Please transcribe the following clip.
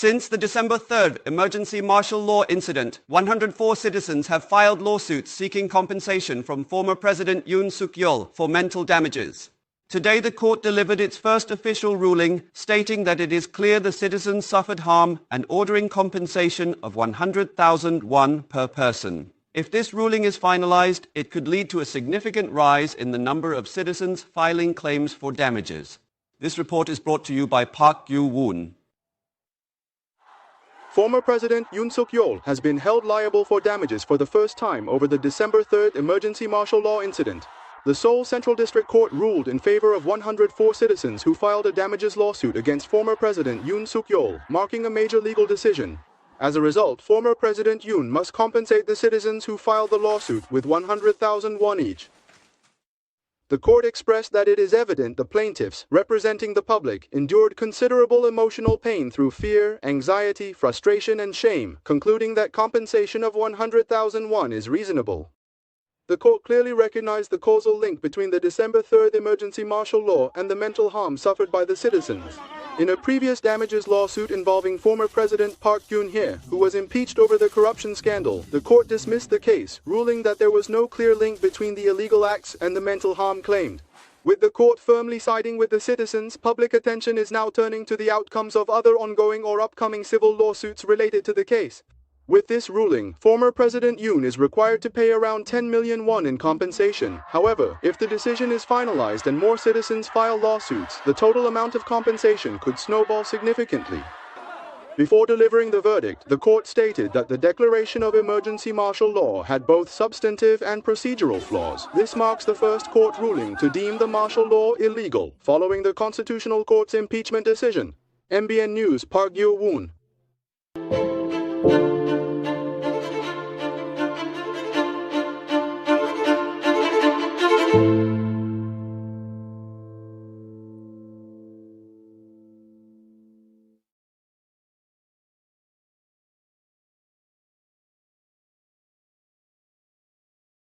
Since the December 3rd emergency martial law incident, 104 citizens have filed lawsuits seeking compensation from former President Yoon for mental damages. Today, the court delivered its first official ruling, stating that it is clear the citizens suffered harm and ordering compensation of 100,000 won per person. If this ruling is finalized, it could lead to a significant rise in the number of citizens filing claims for damages. This report is brought to you by Park Yoon. Former President Yoon has been held liable for damages for the first time over the December 3rd emergency martial law incident. The Seoul Central District Court ruled in favor of 104 citizens who filed a damages lawsuit against former President Yoon, marking a major legal decision. As a result, former President Yoon must compensate the citizens who filed the lawsuit with 100,000 won each. The court expressed that it is evident the plaintiffs, representing the public, endured considerable emotional pain through fear, anxiety, frustration and shame, concluding that compensation of 100,000 won is reasonable. The court clearly recognized the causal link between the December 3rd emergency martial law and the mental harm suffered by the citizens. In a previous damages lawsuit involving former President Park Geun-hye, who was impeached over the corruption scandal, the court dismissed the case, ruling that there was no clear link between the illegal acts and the mental harm claimed. With the court firmly siding with the citizens, public attention is now turning to the outcomes of other ongoing or upcoming civil lawsuits related to the case. With this ruling, former President Yoon is required to pay around 10 million won in compensation. However, if the decision is finalized and more citizens file lawsuits, the total amount of compensation could snowball significantly. Before delivering the verdict, the court stated that the declaration of emergency martial law had both substantive and procedural flaws. This marks the first court ruling to deem the martial law illegal, following the Constitutional Court's impeachment decision. MBN News, Park Yoon.